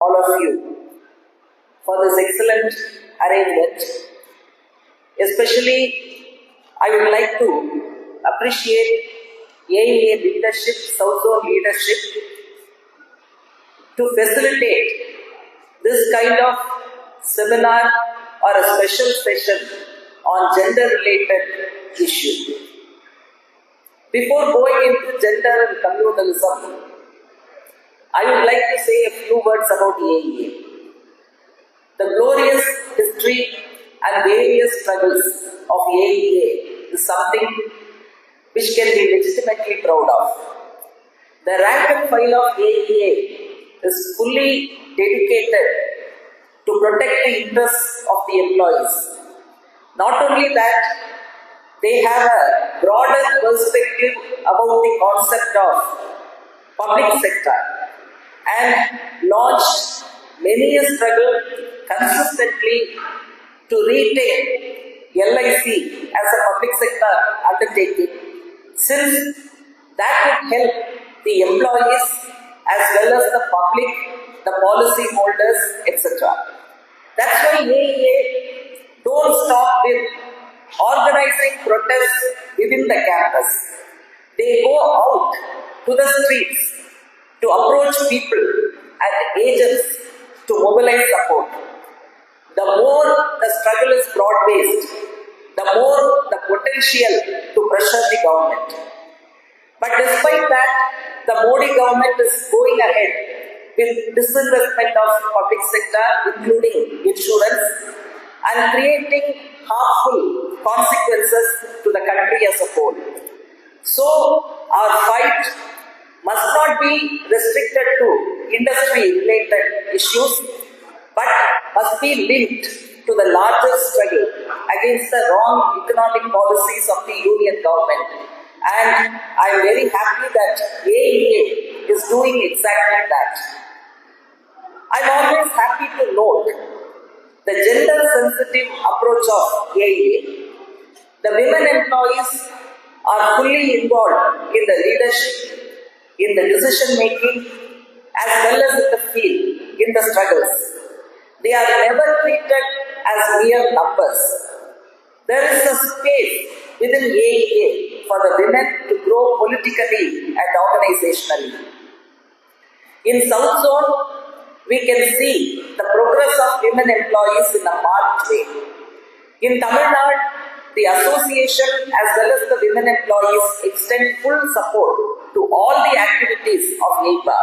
all of you for this excellent arrangement. Especially, I would like to appreciate AEA leadership, South Zone leadership, to facilitate this kind of seminar or a special session on gender-related issues. Before going into gender and communalism, I would like to say a few words about AEA. The glorious history and various struggles of AEA is something which can be legitimately proud of. The rank and file of AEA is fully dedicated to protect the interests of the employees. Not only that, they have a broader perspective about the concept of public sector and launched many a struggle consistently to retain LIC as a public sector undertaking, since that would help the employees as well as the public, the policy holders, etc. That's why AEA don't stop with organizing protests within the campus. They go out to the streets to approach people and agents to mobilize support. The more the struggle is broad-based, the more the potential to pressure the government. But despite that, the Modi government is going ahead with disinvestment of public sector, including insurance, and creating harmful consequences to the country as a whole. So, our fight must not be restricted to industry-related issues, but must be linked to the larger struggle against the wrong economic policies of the union government. And I am very happy that AEA is doing exactly that. I am always happy to note the gender-sensitive approach of AEA. The women employees are fully involved in the leadership, in the decision-making, as well as in the field, in the struggles. They are never treated as mere numbers. There is a space within AEA for the women to grow politically and organizationally. In South Zone, we can see the progress of women employees in a marked way. In Tamil Nadu, the association as well as the women employees extend full support to all the activities of AIDWA.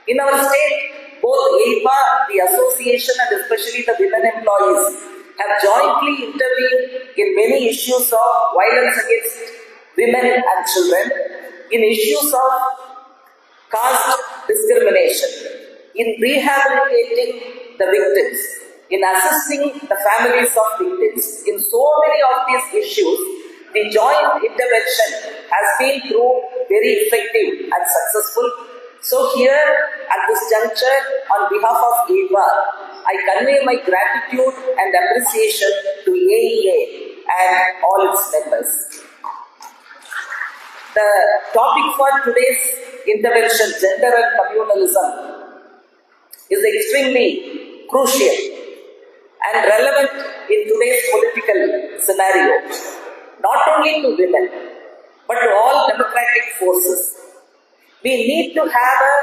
In our state, both AIDWA, the association, and especially the women employees have jointly intervened in many issues of violence against women and children, in issues of caste discrimination, in rehabilitating the victims, in assisting the families of victims. In so many of these issues, the joint intervention has been proved very effective and successful. So here, at this juncture, on behalf of AIDWA, I convey my gratitude and appreciation to AEA and all its members. The topic for today's intervention, gender and communalism, is extremely crucial and relevant in today's political scenario, not only to women, but to all democratic forces. We need to have a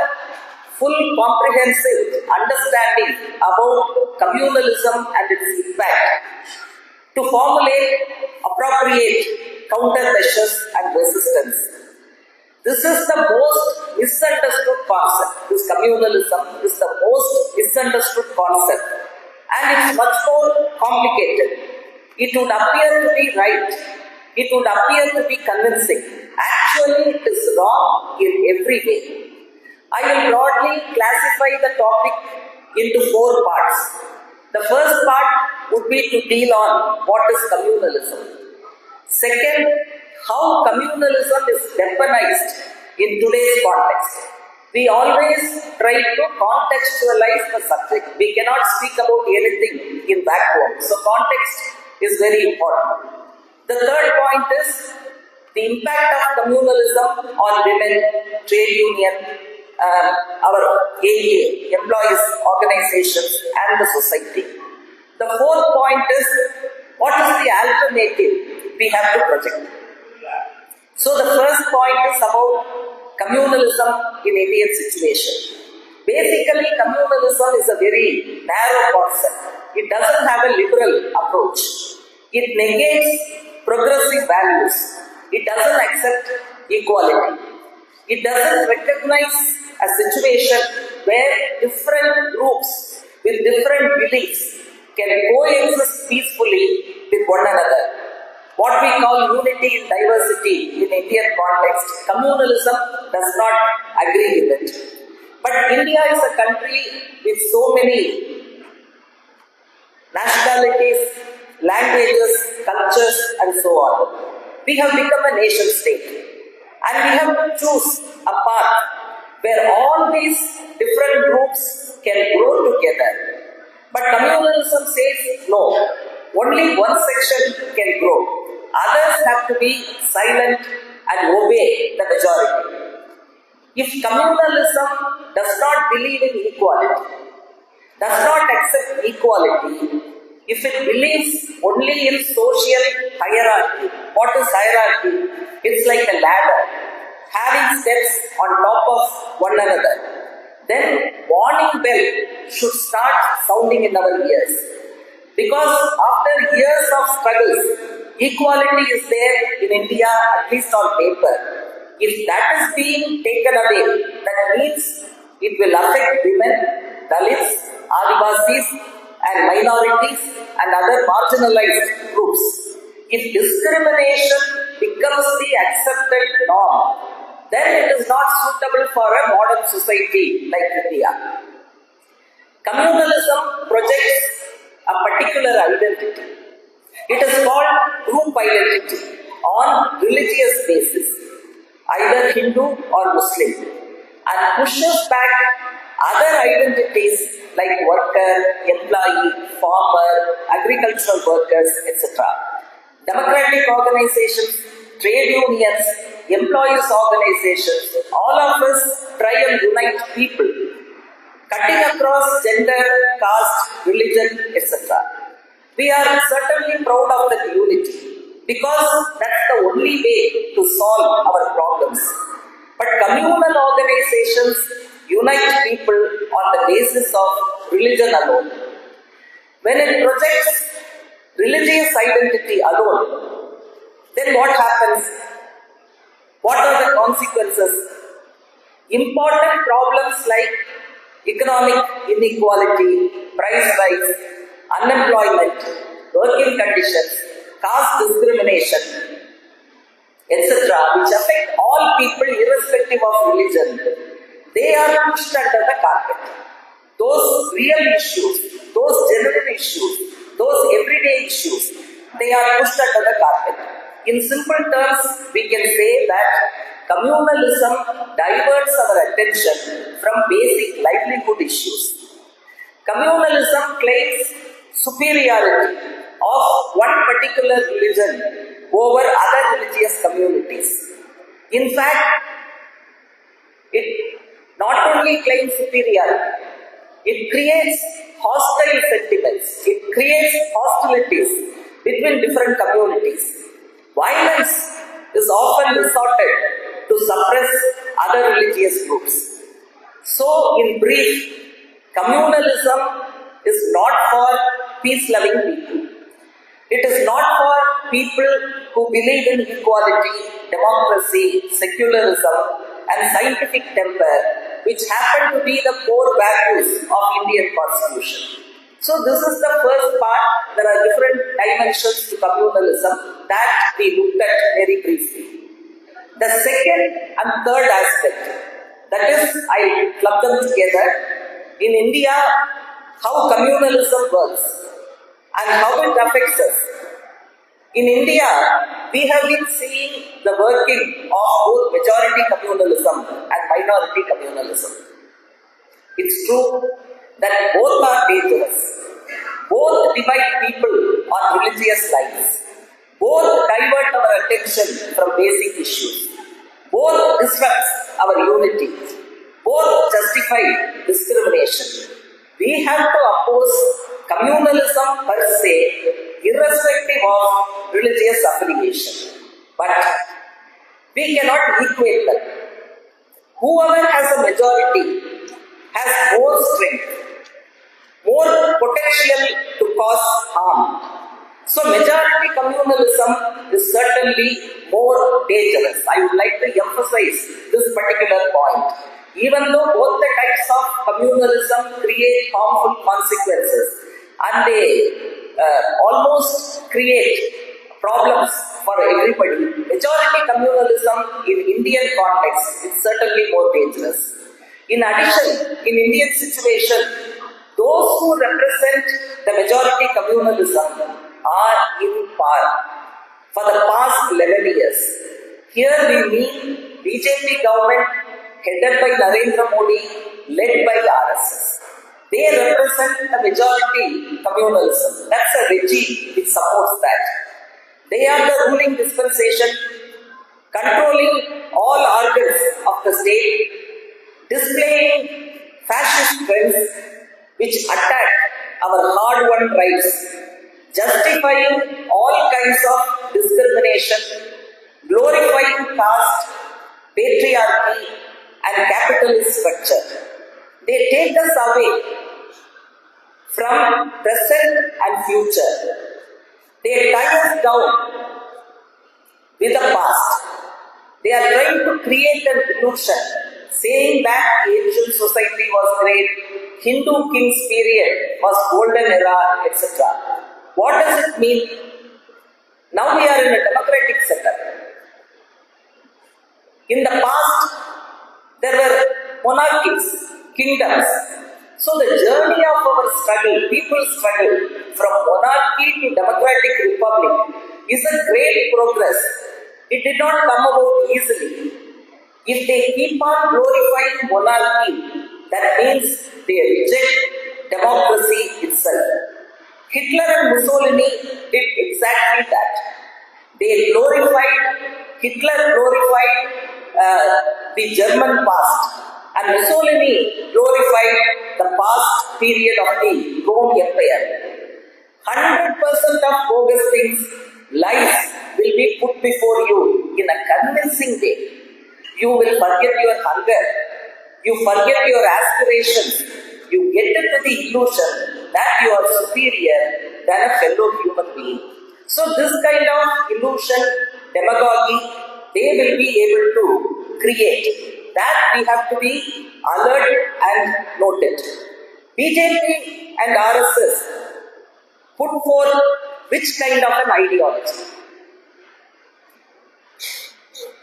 full comprehensive understanding about communalism and its impact to formulate appropriate countermeasures and resistance. This is the most misunderstood concept. This communalism is the most misunderstood concept, and it's much more complicated. It would appear to be right. It would appear to be convincing. Actually, it is wrong in every way. I will broadly classify the topic into 4 parts. The first part would be to deal on what is communalism. Second, how communalism is weaponized in today's context. We always try to contextualize the subject. We cannot speak about anything in vacuum. So context is very important. The third point is the impact of communalism on women, trade union, our AEA, employees, organizations and the society. The fourth point is, what is the alternative we have to project? So the first point is about communalism in Indian situation. Basically, communalism is a very narrow concept. It doesn't have a liberal approach. It negates progressive values. It doesn't accept equality. It doesn't recognize a situation where different groups with different beliefs can coexist peacefully with one another. What we call unity in diversity in Indian context, communalism does not agree with it. But India is a country with so many nationalities, languages, cultures and so on. We have become a nation state and we have to choose a path where all these different groups can grow together. But communalism says no, only one section can grow. Others have to be silent and obey the majority. If communalism does not believe in equality, does not accept equality, if it believes only in social hierarchy, what is hierarchy? It's like a ladder, having steps on top of one another. Then warning bell should start sounding in our ears. Because after years of struggles, equality is there in India, at least on paper. If that is being taken away, that means it will affect women, Dalits, Adivasis and minorities and other marginalized groups. If discrimination becomes the accepted norm, then it is not suitable for a modern society like India. Communalism projects a particular identity. It is called group identity on religious basis, either Hindu or Muslim, and pushes back other identities like worker, employee, farmer, agricultural workers, etc. Democratic organizations, trade unions, employees organizations, all of us try and unite people, cutting across gender, caste, religion, etc. We are certainly proud of that unity because that's the only way to solve our problems. But communal organizations unite people on the basis of religion alone. When it projects religious identity alone, then what happens? What are the consequences? Important problems like economic inequality, price rise, unemployment, working conditions, caste discrimination, etc., which affect all people irrespective of religion, they are pushed under the carpet. Those real issues, those general issues, those everyday issues, they are pushed under the carpet. In simple terms, we can say that communalism diverts our attention from basic livelihood issues. Communalism claims superiority of one particular religion over other religious communities. In fact, it not only claims superiority, it creates hostile sentiments, it creates hostilities between different communities. Violence is often resorted to suppress other religious groups. So, in brief, communalism is not for peace-loving people. It is not for people who believe in equality, democracy, secularism and scientific temper, which happen to be the core values of Indian Constitution. So this is the first part. There are different dimensions to communalism that we looked at very briefly. The second and third aspect, that is, I club them together. In India, how communalism works and how it affects us. In India, we have been seeing the working of both majority communalism and minority communalism. It's true that both are dangerous. Both divide people on religious lines. Both divert our attention from basic issues. Both disrupt our unity. both justify discrimination. We have to oppose communalism per se, irrespective of religious affiliation. But we cannot equate them. Whoever has a majority has more strength, more potential to cause harm. So majority communalism is certainly more dangerous. I would like to emphasize this particular point. Even though both the types of communalism create harmful consequences and they almost create problems for everybody, majority communalism in Indian context is certainly more dangerous. In addition, in Indian situation, those who represent the majority communalism are in power for the past 11 years. Here we mean BJP government headed by Narendra Modi, led by RSS. They represent the majority communalism. That's a regime which supports that. They are the ruling dispensation, controlling all organs of the state, displaying fascist trends which attack our hard-won rights, justifying all kinds of discrimination, glorifying caste, patriarchy, and capitalist structure. They take us away from present and future. They tie us down with the past. They are trying to create an illusion, saying that ancient society was great, Hindu king's period was golden era, etc. What does it mean? Now we are in a democratic setup. In the past, there were monarchies, kingdoms. So the journey of our struggle, people's struggle from monarchy to democratic republic is a great progress. It did not come about easily. If they keep on glorifying monarchy, that means they reject democracy itself. Hitler and Mussolini did exactly that. Hitler glorified the German past, and Mussolini glorified the past period of the Roman Empire. 100% of bogus things, lies will be put before you in a convincing way. You will forget your hunger, you forget your aspirations, you get into the illusion that you are superior than a fellow human being. So this kind of illusion, demagogy, they will be able to create. That we have to be alert and noted. BJP and RSS put forth which kind of an ideology?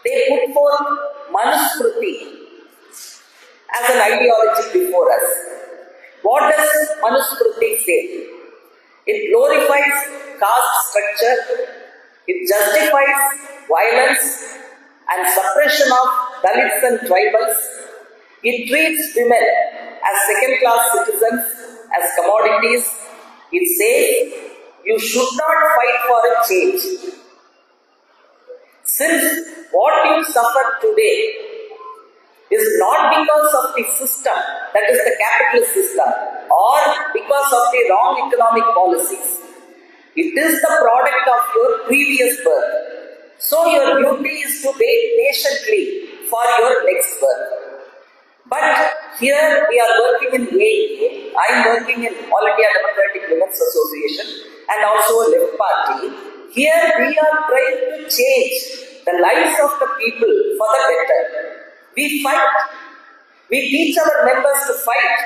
They put forth Manusmriti as an ideology before us. What does Manusmriti say? It glorifies caste structure, it justifies violence and suppression of Dalits and tribals. It treats women as second-class citizens, as commodities. It says you should not fight for a change. Since what you suffer today is not because of the system, that is the capitalist system, or because of the wrong economic policies. It is the product of your previous birth. So your duty is to wait patiently for your next birth. But here we are working in AEA, I am working in All India Democratic Women's Association and also a left party. Here we are trying to change the lives of the people for the better. We fight. We teach our members to fight.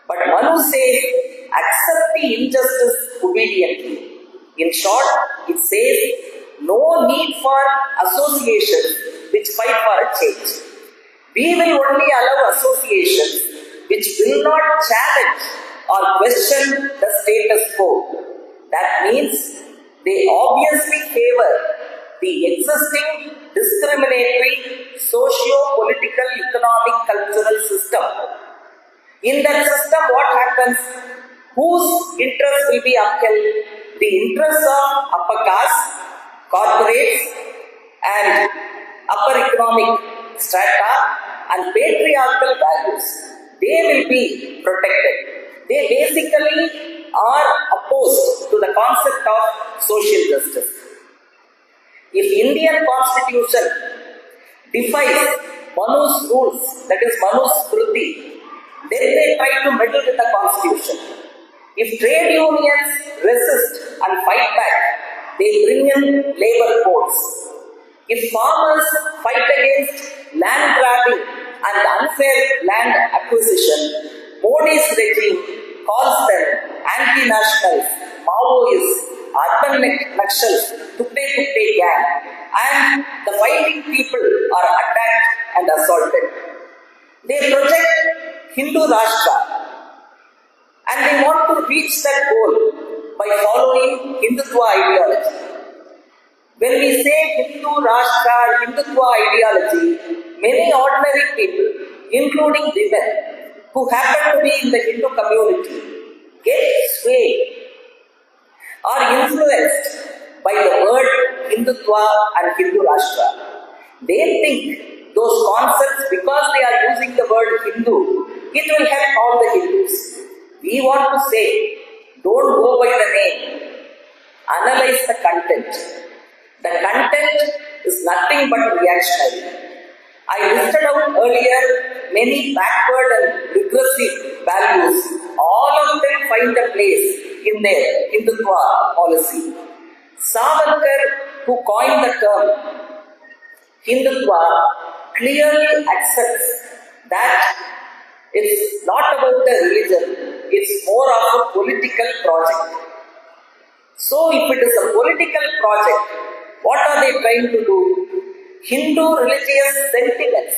But Manu says, accept the injustice obediently. In short, it says, no need for associations which fight for a change. We will only allow associations which will not challenge or question the status quo. That means they obviously favor the existing discriminatory socio-political, economic, cultural system. In that system, what happens? Whose interests will be upheld? The interests of upper caste, corporates and upper economic strata and patriarchal values, they will be protected. They basically are opposed to the concept of social justice. If Indian constitution defies Manu's rules, that is Manu's Smriti, then they try to meddle with the constitution. If trade unions resist and fight back, they bring in labor codes. If farmers fight against land grabbing and unfair land acquisition, Modi's regime calls them anti-nationals, Maoists, urban Naxals, Tutte gang, and the fighting people are attacked and assaulted. They project Hindu Rashtra, and they want to reach that goal by following Hindutva ideology. When we say Hindu Rashtra, Hindutva ideology, many ordinary people, including women who happen to be in the Hindu community, get swayed or influenced by the word Hindutva and Hindu Rashtra. They think those concepts, because they are using the word Hindu, it will help all the Hindus. We want to say, don't go by the name, analyze the content. The content is nothing but reactionary. I listed out earlier many backward and regressive values. All of them find a place in their Hindutva policy. Savarkar, who coined the term Hindutva, clearly accepts that it's not about the religion, it's more of a political project. So if it is a political project, what are they trying to do? Hindu religious sentiments,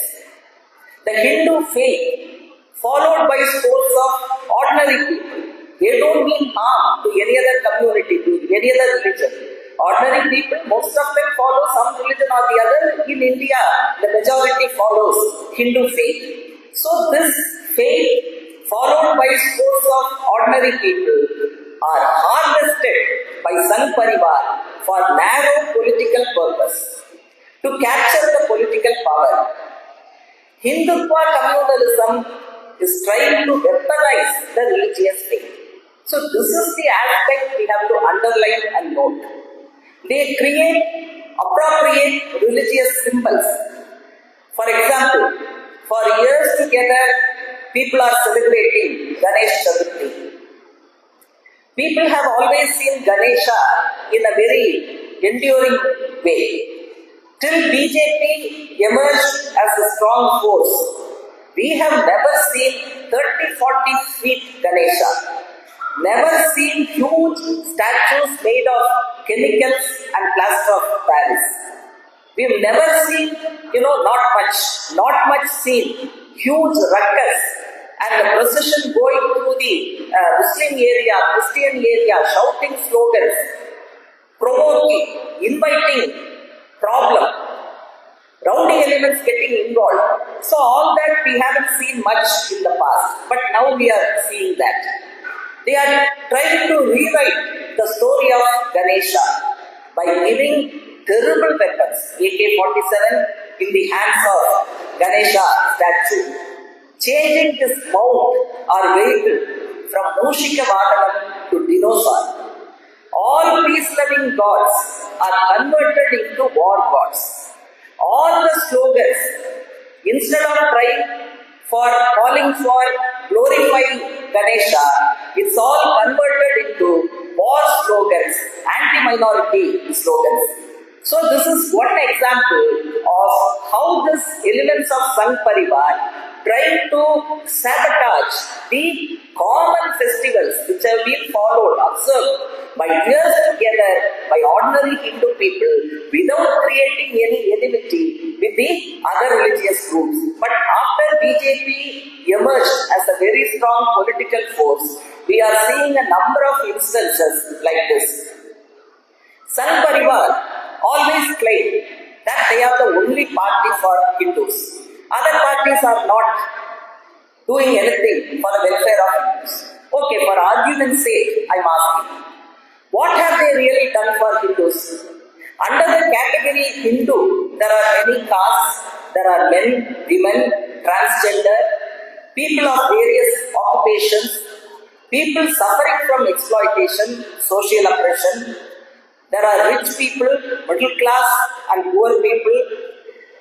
the Hindu faith, followed by scores of ordinary people. They don't mean harm to any other community, to any other religion. Ordinary people, most of them follow some religion or the other. In India, the majority follows Hindu faith. So this faith, followed by scores of ordinary people, are harvested by Sangh Parivar for narrow political purpose, to capture the political power. Hindutva communalism is trying to weaponize the religious faith. So this is the aspect we have to underline and note. They create appropriate religious symbols. For example, for years together, people are celebrating Ganesh Chaturthi. People have always seen Ganesha in a very enduring way. Till BJP emerged as a strong force, we have never seen 30-40 feet Ganesha. Never seen huge statues made of chemicals and plaster of Paris. We've never seen, not much seen, huge ruckus and the procession going through the Muslim area, Christian area, shouting slogans, provoking, inviting problem, rowdy elements getting involved. So all that we haven't seen much in the past, but now we are seeing that. They are trying to rewrite the story of Ganesha by giving terrible weapons, AK-47 in the hands of Ganesha statue, changing his mount or vehicle from Mushika Vahanam to dinosaur. All peace-loving gods are converted into war gods. All the slogans, instead of calling for glorifying Ganesha, it's all converted into war slogans, anti-minority slogans. So this is one example of how these elements of Sangh Parivar trying to sabotage the common festivals which have been observed by years together by ordinary Hindu people without creating any enmity with the other religious groups. But after BJP emerged as a very strong political force, we are seeing a number of instances like this. Sangh Parivar always claim that they are the only party for Hindus. Other parties are not doing anything for the welfare of Hindus. Okay, for argument's sake, I'm asking, what have they really done for Hindus? Under the category Hindu, there are many castes, there are men, women, transgender, people of various occupations, people suffering from exploitation, social oppression. There are rich people, middle class and poor people.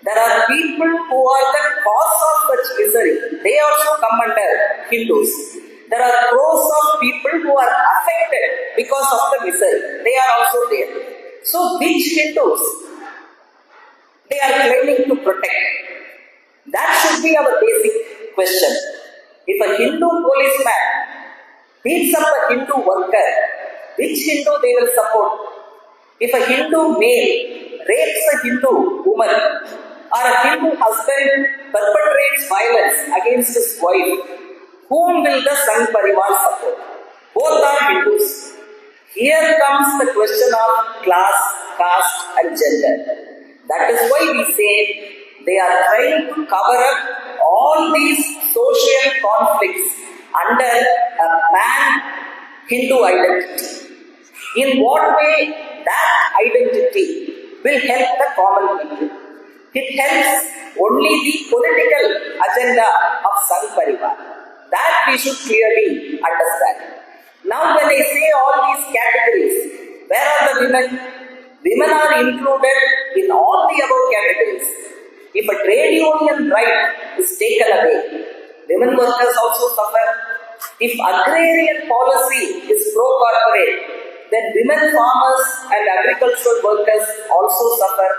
There are people who are the cause of such misery. They also come under Hindus. There are crores of people who are affected because of the misery. They are also there. So which Hindus they are claiming to protect? That should be our basic question. If a Hindu policeman beats up a Hindu worker, which Hindu they will support? If a Hindu male rapes a Hindu woman, or a Hindu husband perpetrates violence against his wife, whom will the Sangh Parivar support? Both are Hindus. Here comes the question of class, caste and gender. That is why we say they are trying to cover up all these social conflicts under a pan-Hindu identity. In what way that identity will help the common people? It helps only the political agenda of Sangh Parivar. That we should clearly understand. Now when I say all these categories, where are the women? Women are included in all the above categories. If a trade union right is taken away, women workers also suffer. If agrarian policy is pro-corporate, then women farmers and agricultural workers also suffer.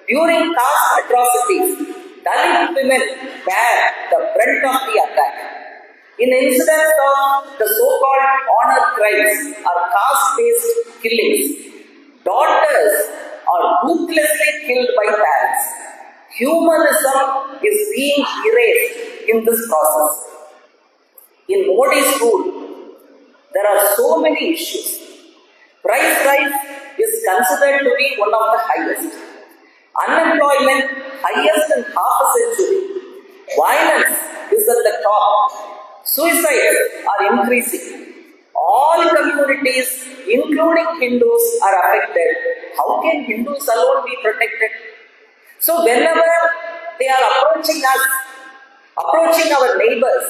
During caste atrocities, Dalit women bear the brunt of the attack. In incidents of the so-called honor crimes or caste-based killings, daughters are ruthlessly killed by parents. Humanism is being erased in this process. In Modi's rule, there are so many issues. Price rise is considered to be one of the highest. Unemployment highest in half a century. Violence is at the top. Suicides are increasing. All communities, including Hindus, are affected. How can Hindus alone be protected? So whenever they are approaching us, approaching our neighbors,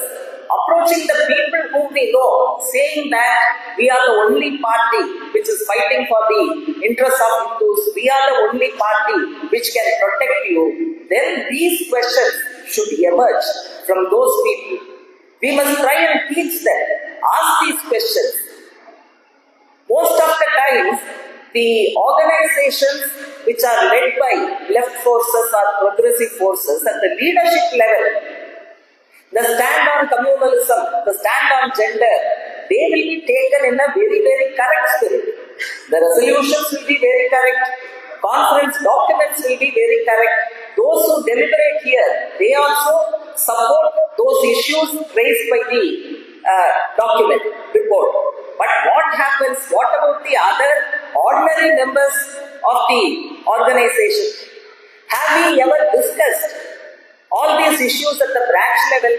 approaching the people whom we know, saying that we are the only party which is fighting for the interests of Hindus, we are the only party which can protect you, then these questions should emerge from those people. We must try and teach them, ask these questions. Most of the times, the organizations which are led by left forces or progressive forces at the leadership level, the stand on communalism, the stand on gender, they will be taken in a very, very correct spirit. The resolutions will be very correct. Conference documents will be very correct. Those who deliberate here, they also support those issues raised by the document, report. But what happens, what about the other ordinary members of the organization? Have we ever discussed all these issues at the branch level?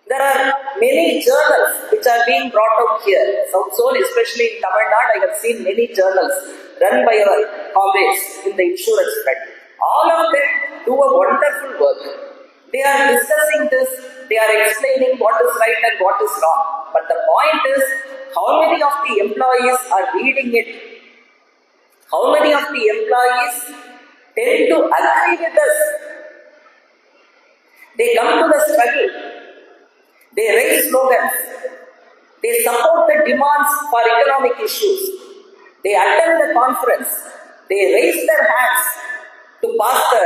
There are many journals which are being brought out here. South Zone, especially in Tamil Nadu, I have seen many journals run by our comrades in the insurance front. All of them do a wonderful work. They are discussing this, they are explaining what is right and what is wrong. But the point is, how many of the employees are reading it? How many of the employees tend to agree with us? They come to the struggle. They raise slogans. They support the demands for economic issues. They attend the conference. They raise their hands to pass the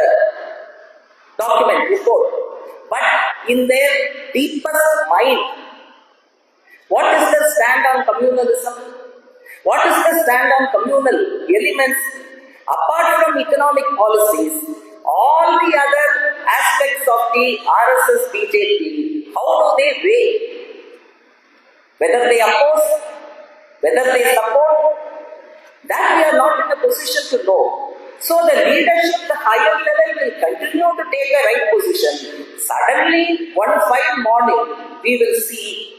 document, report. But in their deepest mind, what is the stand on communalism? What is the stand on communal elements? Apart from economic policies, all the other aspects of the RSS BJP, how do they weigh? Whether they oppose, whether they support, that we are not in a position to know. So the leadership, the higher level will continue to take a right position. Suddenly, one fine morning, we will see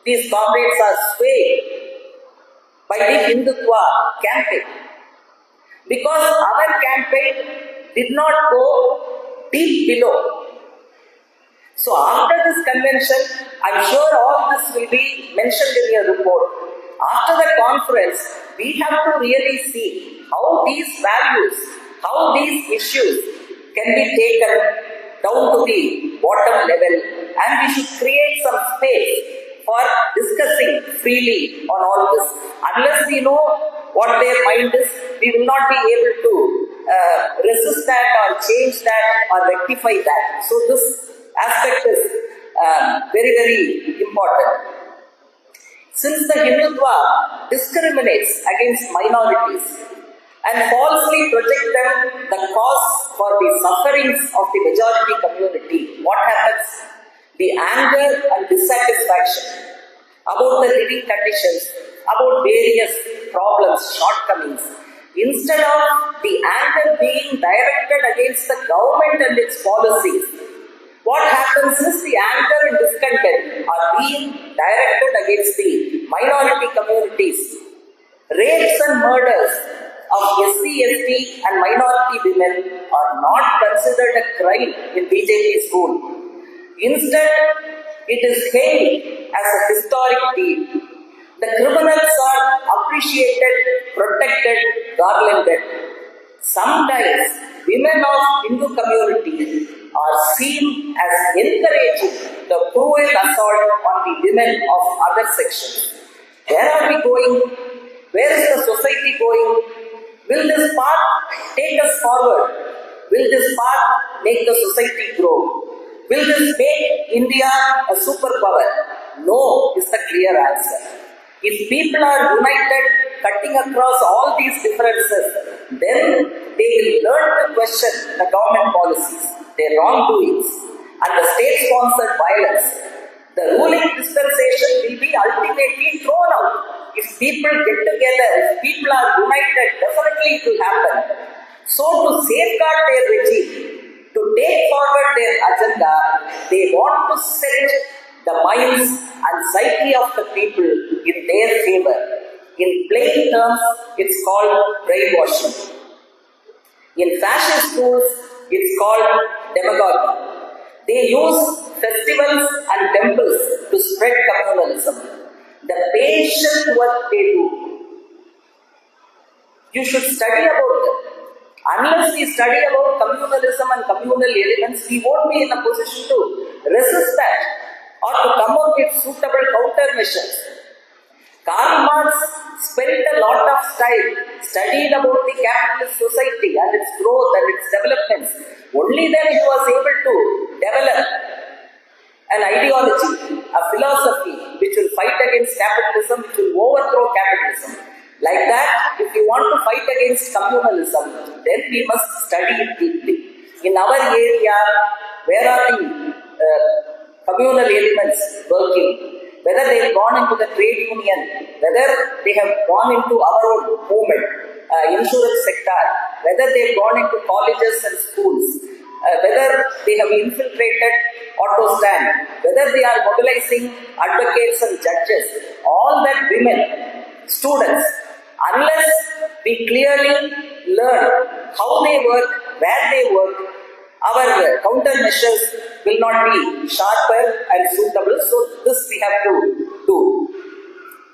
these comrades are swayed by the Hindutva campaign. Because our campaign did not go deep below. So after this convention, I'm sure all this will be mentioned in your report. After the conference, we have to really see how these values, how these issues can be taken down to the bottom level, and we should create some space for discussing freely on all this. Unless we know what their mind is, we will not be able to resist that or change that or rectify that. So this aspect is very, very important. Since the Hindutva discriminates against minorities and falsely project them the cause for the sufferings of the majority community, what happens? The anger and dissatisfaction about the living conditions, about various problems, shortcomings, instead of the anger being directed against the government and its policies, what happens is the anger and discontent are being directed against the minority communities. Rapes and murders of SC, ST and minority women are not considered a crime in BJP's rule. Instead, it is hailed as a historic deed. The criminals are appreciated, protected, garlanded. Sometimes, women of Hindu communities are seen as encouraging the cruel assault on the women of other sections. Where are we going? Where is the society going? Will this path take us forward? Will this path make the society grow? Will this make India a superpower? No is the clear answer. If people are united, cutting across all these differences, then they will learn to question the government policies, their wrongdoings, and the state-sponsored violence. The ruling dispensation will be ultimately thrown out. If people get together, if people are united, definitely it will happen. So to safeguard their regime, to take forward their agenda, they want to set the minds and psyche of the people in their favor. In plain terms, it's called brainwashing. In fascist schools, it's called demagogy. They use festivals and temples to spread communalism. The patient work they do, you should study about them. Unless we study about communalism and communal elements, we won't be in a position to resist that or to come up with suitable countermeasures. Karl Marx spent a lot of time studying about the capitalist society and its growth and its developments. Only then he was able to develop an ideology, a philosophy which will fight against capitalism, which will overthrow capitalism. Like that, if we want to fight against communalism, then we must study it deeply. In our area, where are the communal elements working? Whether they have gone into the trade union, whether they have gone into our own movement, insurance sector, whether they have gone into colleges and schools, whether they have infiltrated auto stand, whether they are mobilizing advocates and judges, all that women, students, unless we clearly learn how they work, where they work, our countermeasures will not be sharper and suitable. So this we have to do.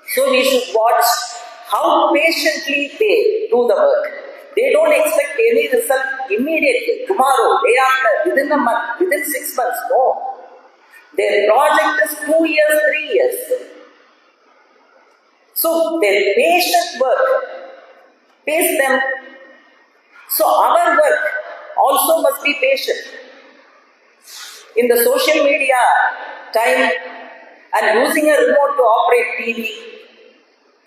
So we should watch how patiently they do the work. They don't expect any result immediately, tomorrow, day after, within a month, within 6 months. No. Their project is 2 years, 3 years. So their patient work pays them. So our work also must be patient. In the social media time and using a remote to operate TV,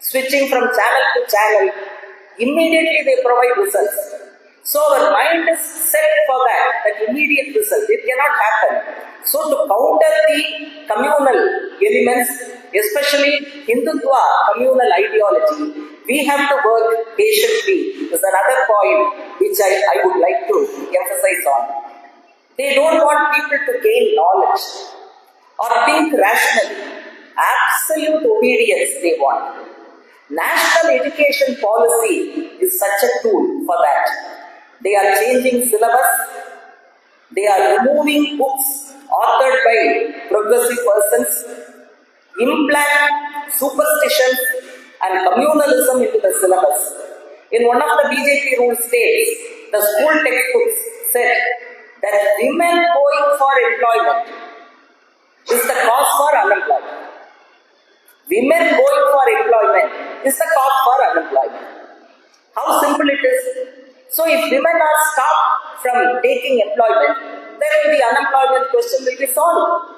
switching from channel to channel, immediately they provide results. So our mind is set for that immediate result. It cannot happen. So to counter the communal elements, especially Hindutva communal ideology, we have to work patiently. There's another point which I would like to emphasize on. They don't want people to gain knowledge or think rationally. Absolute obedience they want. National education policy is such a tool for that. They are changing syllabus. They are removing books authored by progressive persons, implant superstitions and communalism into the syllabus. In one of the BJP rule states, the school textbooks said that women going for employment is the cause for unemployment. Women going for employment is the cause for unemployment. How simple it is. So if women are stopped from taking employment, then the unemployment question will be solved.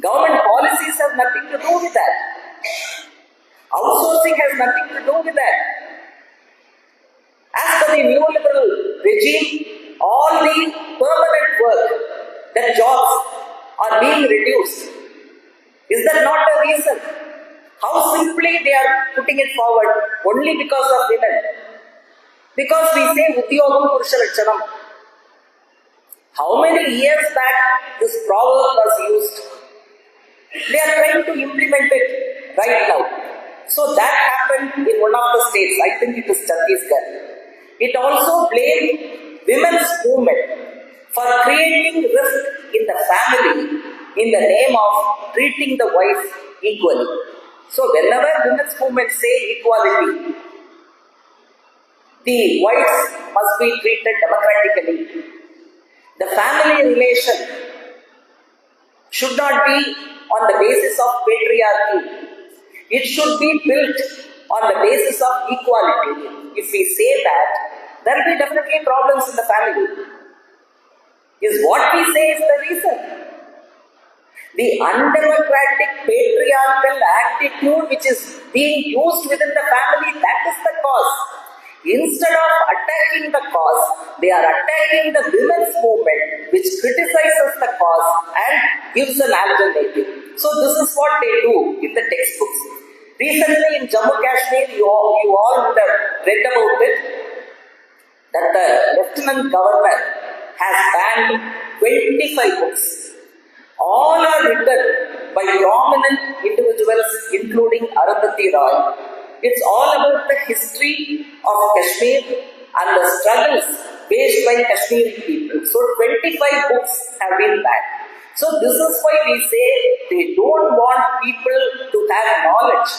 Government policies have nothing to do with that. Outsourcing has nothing to do with that. As per the neoliberal regime, all the permanent work, the jobs are being reduced. Is that not a reason? How simply they are putting it forward only because of women. Because we say Udyogam Purusha Lakshanam. How many years back this proverb was used? They are trying to implement it right now. So that happened in one of the states, I think it is Chhattisgarh. It also blamed women's movement for creating risk in the family in the name of treating the wife equally. So whenever women's movement say equality, the wives must be treated democratically. The family relation should not be on the basis of patriarchy. It should be built on the basis of equality. If we say that, there will be definitely problems in the family. Is what we say is the reason. The undemocratic patriarchal attitude which is being used within the family, that is the cause. Instead of attacking the cause, they are attacking the women's movement which criticizes the cause and gives an alternative. So this is what they do in the textbooks. Recently in Jammu Kashmir, you all would have read about it, that the Lieutenant Governor has banned 25 books. All are written by prominent individuals including Arundhati Roy. It's all about the history of Kashmir and the struggles faced by Kashmiri people. So 25 books have been banned. So this is why we say they don't want people to have knowledge.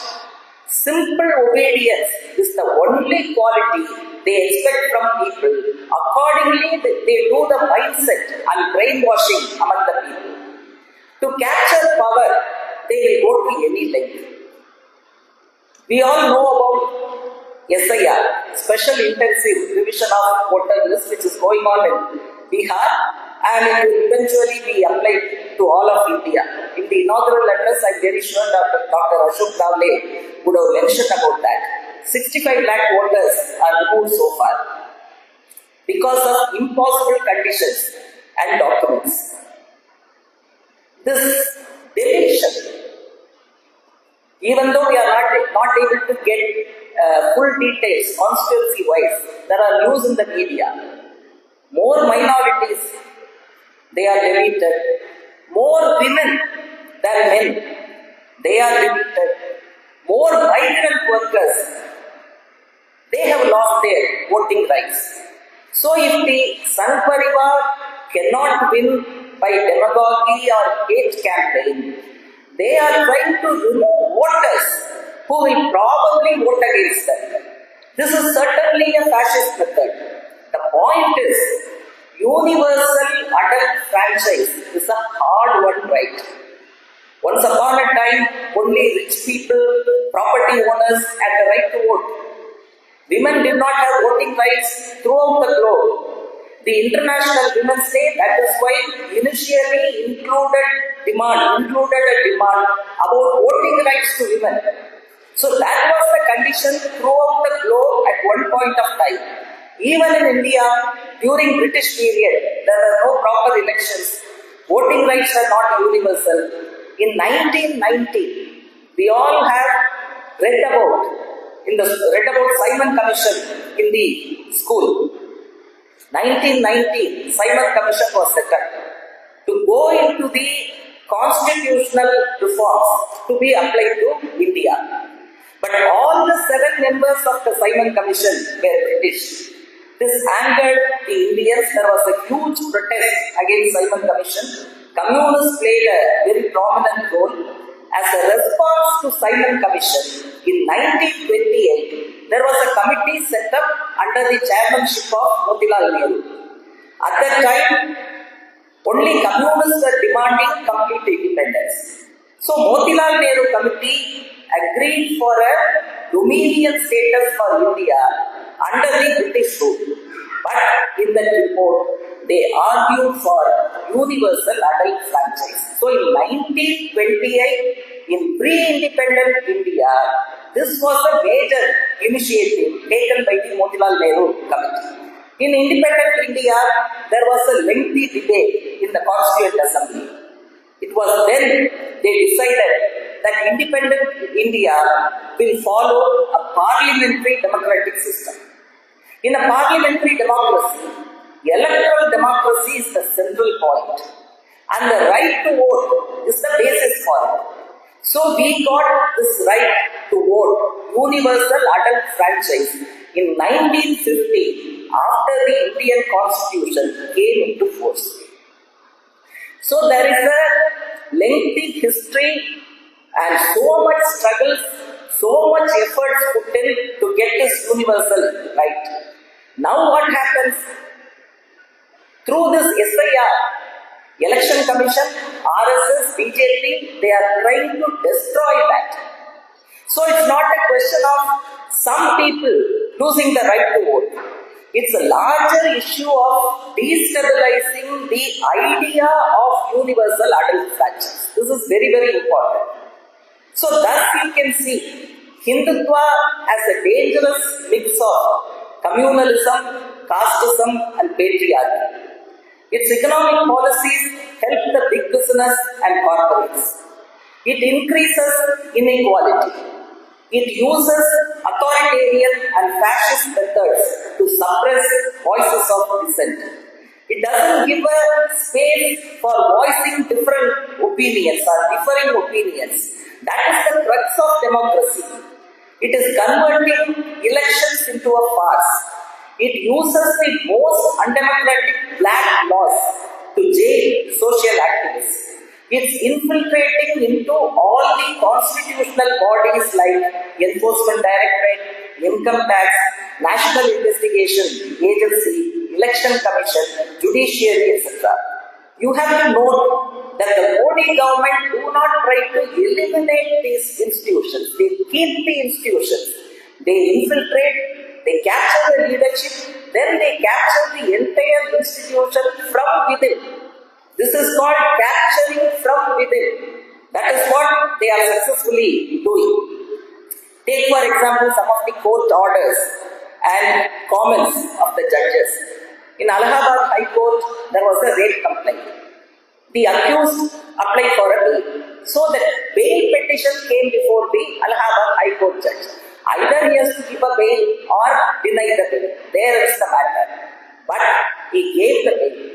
Simple obedience is the only quality they expect from people. Accordingly, they do the mindset and brainwashing among the people. To capture power, they will go to any length. We all know about SZIEF, Special Intensive Revision of Voter List, which is going on in Bihar, and it will eventually be applied to all of India. In the inaugural address, I am very sure Dr. Ashok Davle would have mentioned about that. 65 lakh voters are removed so far because of impossible conditions and documents. This deletion, even though we are not able to get full details conspiracy-wise, there are news in the media. More minorities, they are deleted. More women than men, they are deleted. More migrant workers, they have lost their voting rights. So if the Sangh Parivar cannot win by demagogy or hate campaign, they are trying to remove voters who will probably vote against them. This is certainly a fascist method. The point is, universal adult franchise is a hard-won right. Once upon a time, only rich people, property owners had the right to vote. Women did not have voting rights throughout the globe. The International Women's Day, that is why initially included a demand about voting rights to women. So that was the condition throughout the globe at one point of time. Even in India, during British period, there were no proper elections. Voting rights were not universal. In 1990, we all have read about Simon Commission in the school. 1990, Simon Commission was set up to go into the constitutional reforms to be applied to India. But all the 7 members of the Simon Commission were British. This angered the Indians. There was a huge protest against Simon Commission. communists played a very prominent role. As a response to Simon Commission, in 1928, there was a committee set up under the chairmanship of Motilal Nehru. At that time, only communists were demanding complete independence. So Motilal Nehru Committee agreed for a dominion status for India under the British rule. But in that report, they argued for universal adult franchise. So in 1928, in pre-independent India, this was a major initiative taken by the Motilal Nehru Committee. In independent India, there was a lengthy debate in the Constituent Assembly. It was then they decided that independent India will follow a parliamentary democratic system. In a parliamentary democracy, electoral democracy is the central point, and the right to vote is the basis for it. So we got this right to vote, universal adult franchise, in 1950 after the Indian Constitution came into force. So there is a lengthy history and so much struggles, so much efforts put in to get this universal right. Now what happens? Through this SIR, Election Commission, RSS, BJP, they are trying to destroy that. So it's not a question of some people losing the right to vote. It's a larger issue of destabilizing the idea of universal adult franchise. This is very, very important. So thus we can see Hindutva as a dangerous mix of communalism, casteism and patriarchy. Its economic policies help the big business and corporates. It increases inequality. It uses authoritarian and fascist methods to suppress voices of dissent. It doesn't give a space for voicing different opinions or differing opinions. That is the crux of democracy. It is converting elections into a farce. It uses the most undemocratic black laws to jail social activists. It's infiltrating into all the constitutional bodies like Enforcement Directorate, Income Tax, National Investigation Agency, Election Commission, Judiciary, etc. You have to note that the Modi government do not try to eliminate these institutions. They keep the institutions. They infiltrate, they capture the leadership, then they capture the entire institution from within. This is called capturing from within. That is what they are successfully doing. Take for example some of the court orders and comments of the judges. In Allahabad High Court, there was a rape complaint. The accused applied for a bail. So the bail petition came before the Allahabad High Court judge. Either he has to give a bail or deny the bail. There is the matter. But he gave the bail.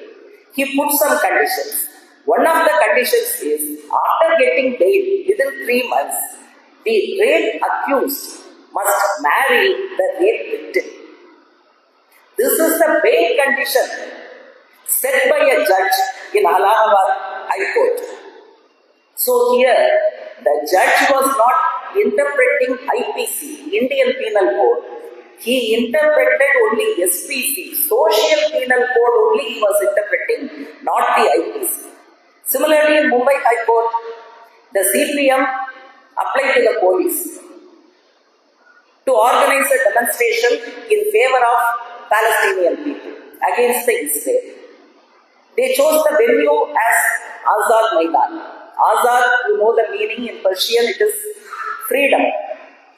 He put some conditions. One of the conditions is, after getting bail within 3 months, the rape accused must marry the rape victim. This is the bail condition set by a judge in Allahabad High Court. So here, the judge was not interpreting IPC, Indian Penal Code. He interpreted only SPC, Social Penal Code only he was interpreting, not the IPC. Similarly, in Mumbai High Court, the CPM applied to the police to organize a demonstration in favor of Palestinian people against the Israel. They chose the venue as Azad Maidan. Azad, you know the meaning in Persian, it is freedom.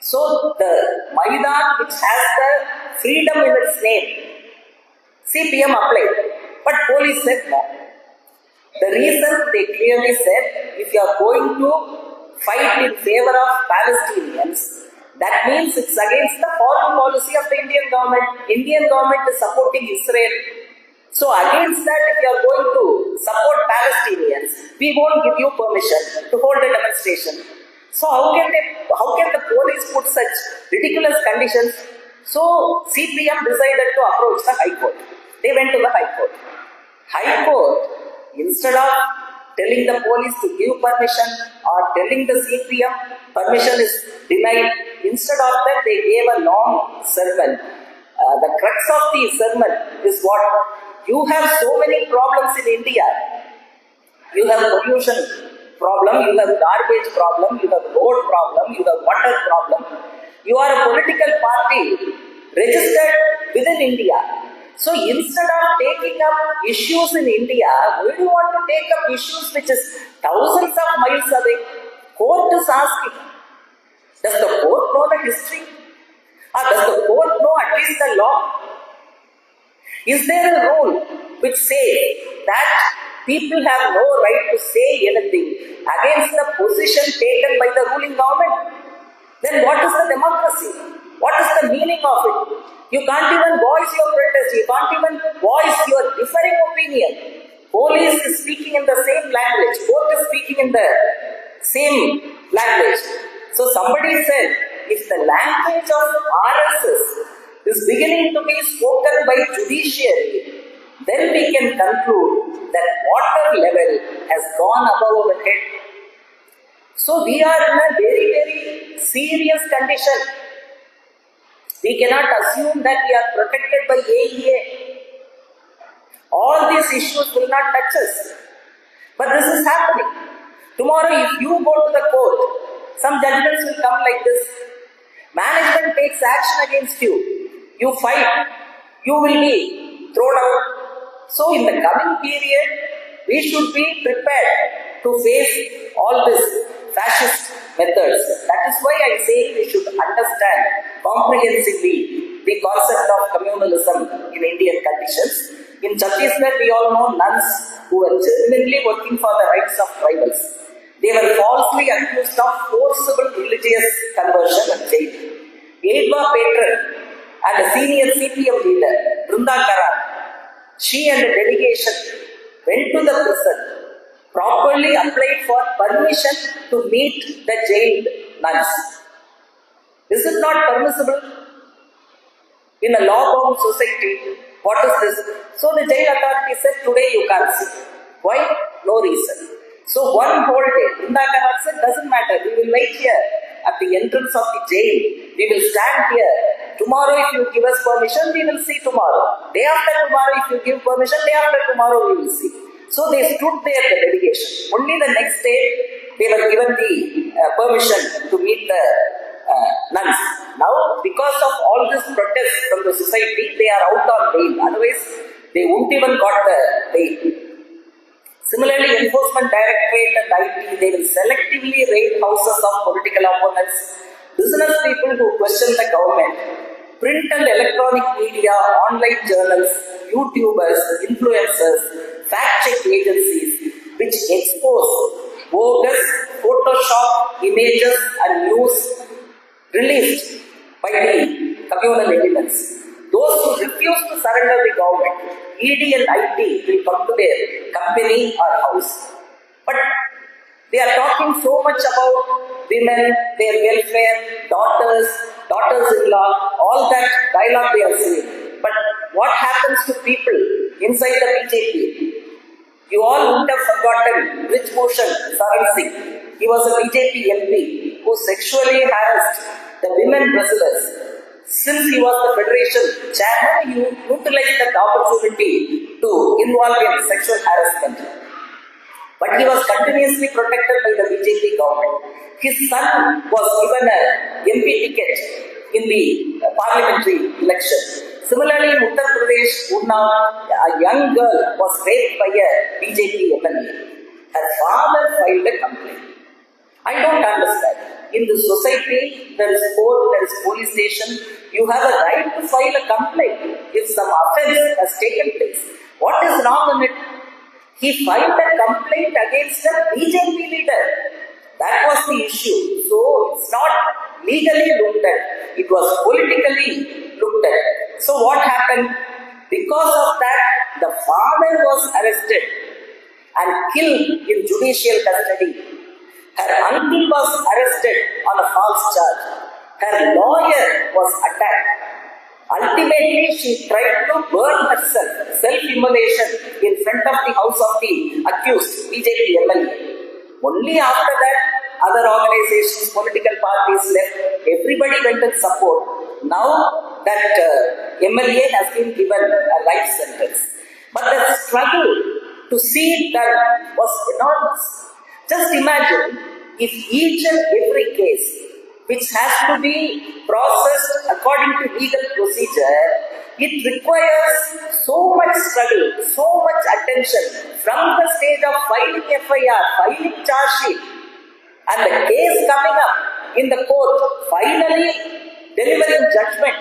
So the Maidan which has the freedom in its name, CPM applied, but police said no. The reason they clearly said, if you are going to fight in favor of Palestinians, that means it's against the foreign policy of the Indian government. Indian government is supporting Israel. So against that, if you are going to support Palestinians, we won't give you permission to hold a demonstration. So how can the police put such ridiculous conditions? So CPM decided to approach the High Court. They went to the High Court. High Court, instead of telling the police to give permission or telling the CPM permission is denied. Instead of that, they gave a long sermon. The crux of the sermon is what? You have so many problems in India. You have pollution problem, you have garbage problem, you have road problem, you have water problem. You are a political party registered within India. So instead of taking up issues in India, we do want to take up issues which is thousands of miles away. Court is asking, does the court know the history? Or does the court know at least the law? Is there a rule which says that people have no right to say anything against the position taken by the ruling government? Then what is the democracy? What is the meaning of it? You can't even voice your protest. You can't even voice your differing opinion. Police is speaking in the same language. Court is speaking in the same language. So somebody said, if the language of RSS is beginning to be spoken by judiciary, then we can conclude that water level has gone above our head. So we are in a very, very serious condition. We cannot assume that we are protected by AEA. All these issues will not touch us. But this is happening. Tomorrow if you go to the court, some judgments will come like this. Management takes action against you. You fight. You will be thrown out. So in the coming period, we should be prepared to face all these fascist methods. That is why I say we should understand comprehensively the concept of communalism in Indian conditions. In Chhattisgarh, we all know nuns who were genuinely working for the rights of tribals. They were falsely accused of forcible religious conversion and jailed. Aidwa patron and a senior CPM leader, Brunda Karan, she and a delegation went to the prison, properly applied for permission to meet the jailed nuns. Is it not permissible? In a law-bound society, what is this? So the jail authority said, today you can't see. Why? No reason. So one whole day, Brunda Karan said, doesn't matter, we will wait here at the entrance of the jail. We will stand here. Tomorrow if you give us permission, we will see tomorrow. Day after tomorrow, if you give permission, day after tomorrow we will see. So they stood there, the delegation. Only the next day, they were given the permission to meet the nuns. Now, because of all this protest from the society, they are out on bail. Otherwise, they wouldn't even got the bail. Similarly, Enforcement Directorate and IT, they will selectively raid houses of political opponents, business people who question the government, print and electronic media, online journals, YouTubers, influencers, fact-check agencies, which expose bogus Photoshop images and news released by the communal elements. Those who refuse to surrender the government, ED and IT will come to their company or house. But they are talking so much about women, their welfare, daughters-in-law, all that dialogue they are saying. But what happens to people inside the BJP? You all would have forgotten Rich Bhushan Saran Singh. He was a BJP MP who sexually harassed the women wrestlers. Since he was the federation chairman, he utilized that opportunity to involve in sexual harassment. But he was continuously protected by the BJP government. His son was given an MP ticket in the parliamentary election. Similarly, in Uttar Pradesh, Unnao, a young girl was raped by a BJP MLA. Her father filed a complaint. I don't understand. In the society, there is court, there is police station. You have a right to file a complaint if some offense has taken place. What is wrong in it? He filed a complaint against a BJP leader. That was the issue. So it's not legally looked at. It was politically looked at. So what happened? Because of that, the father was arrested and killed in judicial custody. Her uncle was arrested on a false charge. Her lawyer was attacked. Ultimately, she tried to burn herself, self-immolation, in front of the house of the accused, BJP MLA. Only after that, other organizations, political parties left, everybody went in support. Now that MLA has been given a life sentence. But the struggle to see it done was enormous. Just imagine if each and every case which has to be processed according to legal procedure, it requires so much struggle, so much attention from the stage of filing FIR, filing charge sheet, and the case coming up in the court, finally delivering judgment.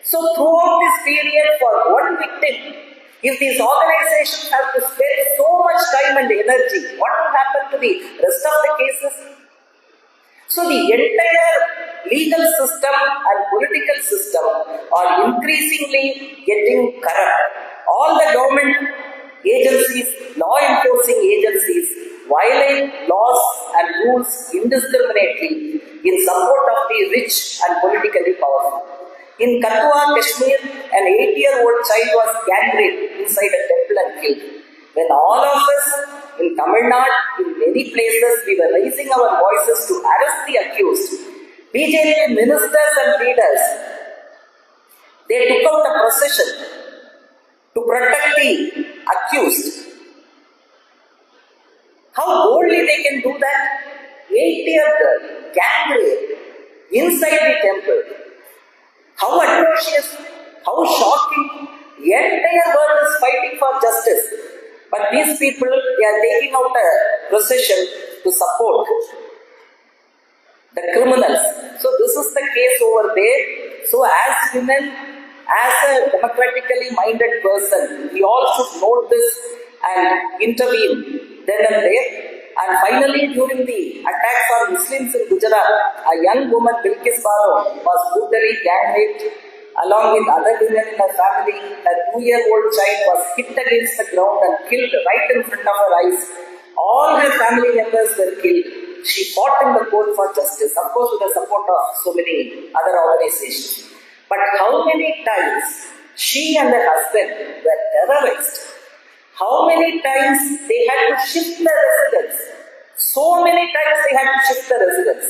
So throughout this period for one victim, if these organizations have to spend so much time and energy, what will happen to the rest of the cases? So the entire legal system and political system are increasingly getting corrupt. All the government agencies, law enforcing agencies, violate laws and rules indiscriminately in support of the rich and politically powerful. In Katwa, Kashmir, an 8-year-old child was gang raped inside a temple and killed. When all of us in Tamil Nadu, in many places, we were raising our voices to arrest the accused, BJP ministers and leaders, they took out a procession to protect the accused. How boldly they can do that? 8-year girl, gang rape, inside the temple. How atrocious, how shocking. The entire world is fighting for justice. But these people, they are taking out a procession to support the criminals. So this is the case over there. So as women, as a democratically minded person, we all should note this and intervene then and there. And finally, during the attacks on Muslims in Gujarat, a young woman, Bilkis Baro, was brutally gang raped. Along with other women in her family, a 2-year-old child was hit against the ground and killed right in front of her eyes. All her family members were killed. She fought in the court for justice, of course with the support of so many other organizations. But how many times she and her husband were terrorized? How many times they had to shift the residence? So many times they had to shift the residence.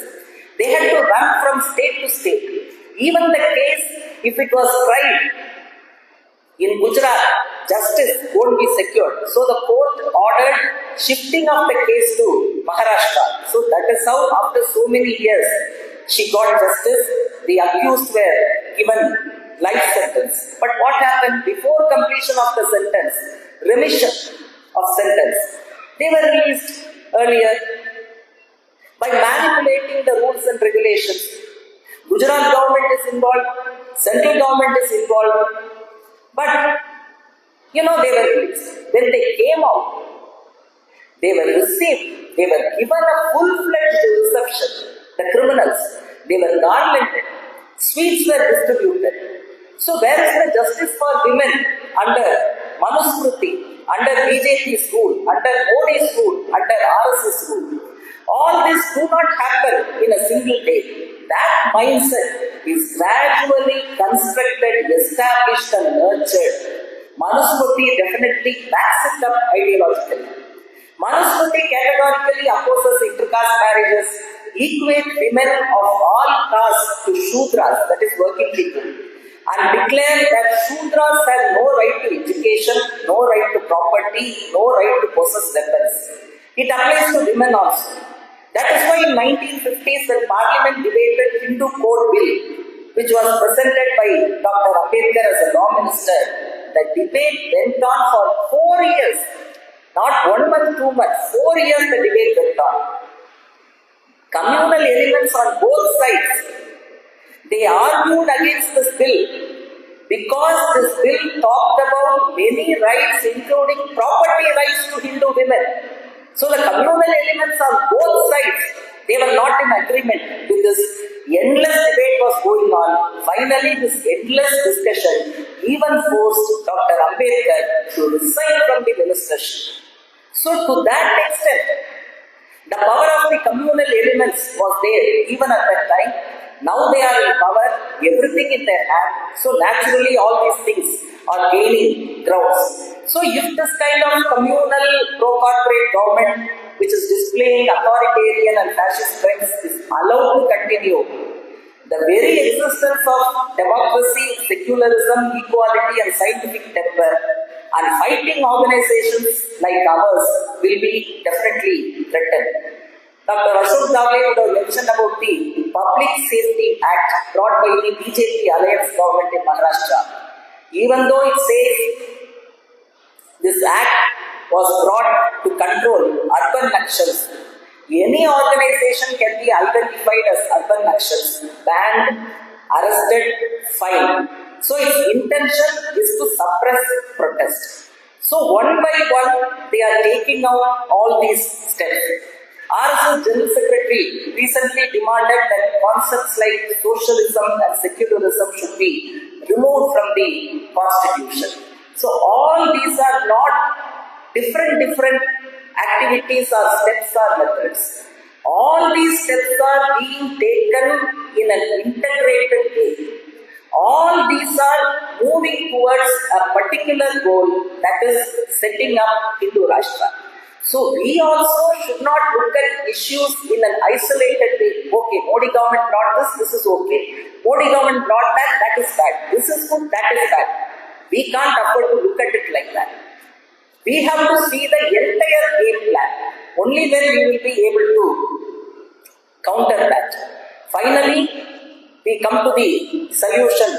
They had to run from state to state. Even the case, if it was tried in Gujarat, justice won't be secured. So the court ordered shifting of the case to Maharashtra. So that is how after so many years she got justice. The accused were given life sentence. But what happened before completion of the sentence? Remission of sentence. They were released earlier by manipulating the rules and regulations. Gujarat government is involved, central government is involved, but they were released. When they came out, they were received, they were given a full-fledged reception. The criminals, they were garlanded, sweets were distributed. So where is the justice for women under Manusmriti, under BJP's rule, under Modi's rule, under RSS rule? All this do not happen in a single day. That mindset is gradually constructed, established and nurtured. Manusmriti definitely backs it up ideologically. Manusmriti categorically opposes intercaste marriages, equate women of all castes to Shudras, that is working people, and declare that Shudras have no right to education, no right to property, no right to possess weapons. It applies to women also. That is why in 1950s when Parliament debated Hindu Code Bill, which was presented by Dr. Ambedkar as a law minister, the debate went on for 4 years. Not 1 month, 2 months, 4 years the debate went on. Communal elements on both sides, they argued against this bill because this bill talked about many rights including property rights to Hindu women. So the communal elements on both sides, they were not in agreement with this. Endless debate was going on. Finally, this endless discussion even forced Dr. Ambedkar to resign from the ministership. So to that extent, the power of the communal elements was there even at that time. Now they are in power, everything in their hand, so naturally all these things are gaining grounds. So if this kind of communal pro-corporate government which is displaying authoritarian and fascist trends is allowed to continue, the very existence of democracy, secularism, equality and scientific temper and fighting organizations like ours will be definitely threatened. Dr. Ashok Davle would have mentioned about the Public Safety Act brought by the BJP Alliance government in Maharashtra. Even though it says this act was brought to control urban Nakshals, any organization can be identified as urban Nakshals, banned, arrested, fined. So its intention is to suppress protest. So one by one they are taking out all these steps. RSS General Secretary recently demanded that concepts like socialism and secularism should be removed from the constitution. So all these are not different activities or steps or methods. All these steps are being taken in an integrated way. All these are moving towards a particular goal, that is setting up Hindu Rashtra. So we also should not look at issues in an isolated way. Okay, Modi government brought this, this is okay. Modi government brought that, that is bad. This is good, that is bad. We can't afford to look at it like that. We have to see the entire game plan. Only then we will be able to counter that. Finally, we come to the solution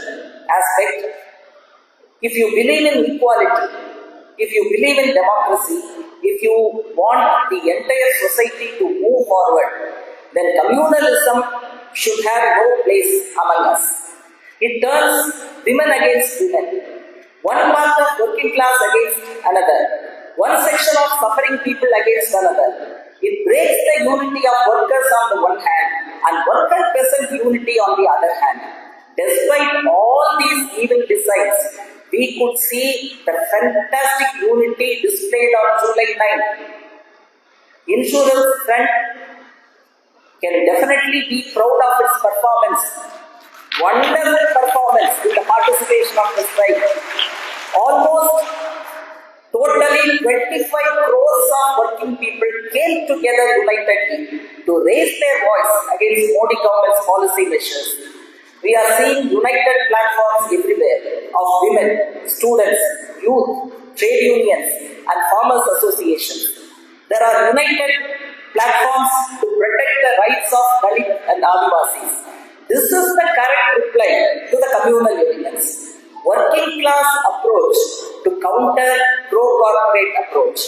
aspect. If you believe in equality, if you believe in democracy, if you want the entire society to move forward, then communalism should have no place among us. It turns women against women, one part of working class against another, one section of suffering people against another. It breaks the unity of workers on the one hand and worker-peasant unity on the other hand. Despite all these evil designs, we could see the fantastic unity displayed on July 9. Insurance front can definitely be proud of its performance. Wonderful performance in the participation of the strike. Almost totally 25 crores of working people came together unitedly to raise their voice against Modi government's policy measures. We are seeing united platforms everywhere of women, students, youth, trade unions and farmers associations. There are united platforms to protect the rights of Dalit and Adivasis. This is the correct reply to the communal unions. Working class approach to counter pro-corporate approach.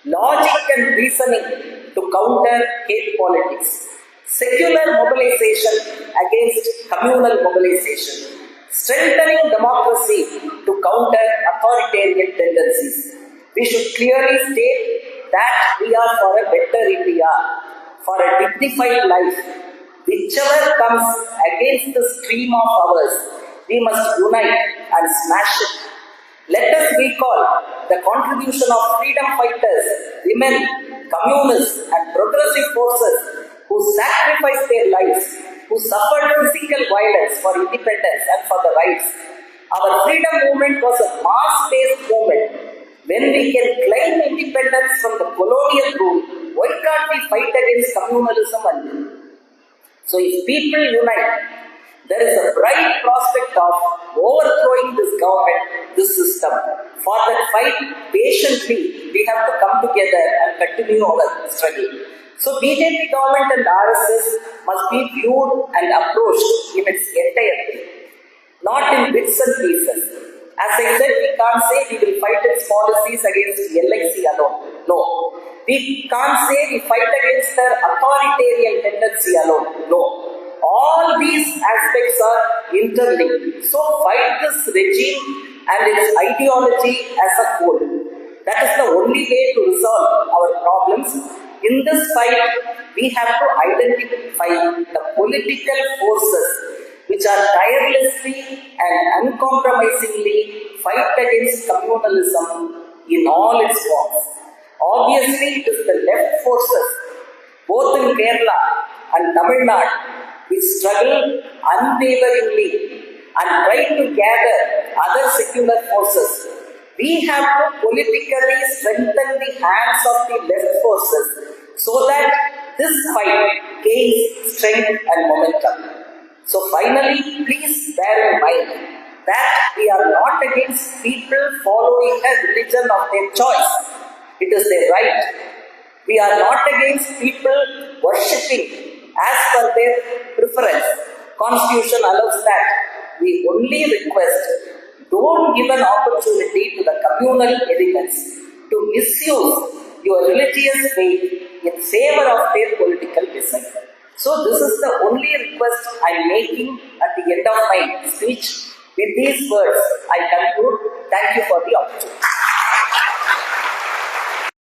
Logic and reasoning to counter hate politics. Secular mobilization against communal mobilization. Strengthening democracy to counter authoritarian tendencies. We should clearly state that we are for a better India, for a dignified life. Whichever comes against the stream of ours, we must unite and smash it. Let us recall the contribution of freedom fighters, women, communists and progressive forces who sacrificed their lives, who suffered physical violence for independence and for the rights. Our freedom movement was a mass-based movement. When we can claim independence from the colonial rule, why can't we fight against communalism and so if people unite, there is a bright prospect of overthrowing this government, this system. For that fight, patiently, we have to come together and continue our struggle. So BJP government and RSS must be viewed and approached in its entirety, not in bits and pieces. As I said, we can't say we will fight its policies against LIC alone. No. We can't say we fight against their authoritarian tendency alone. No. All these aspects are interlinked. So fight this regime and its ideology as a whole. That is the only way to resolve our problems. In this fight, we have to identify the political forces which are tirelessly and uncompromisingly fight against communalism in all its forms. Obviously, it is the left forces, both in Kerala and Tamil Nadu, we struggle unwaveringly and try to gather other secular forces. We have to politically strengthen the hands of the left forces so that this fight gains strength and momentum. So finally, please bear in mind that we are not against people following a religion of their choice. It is their right. We are not against people worshipping as per their preference. Constitution allows that. We only request, don't give an opportunity to the communal elements to misuse your religious faith in favor of their political desire. So this is the only request I am making at the end of my speech. With these words, I conclude. Thank you for the opportunity.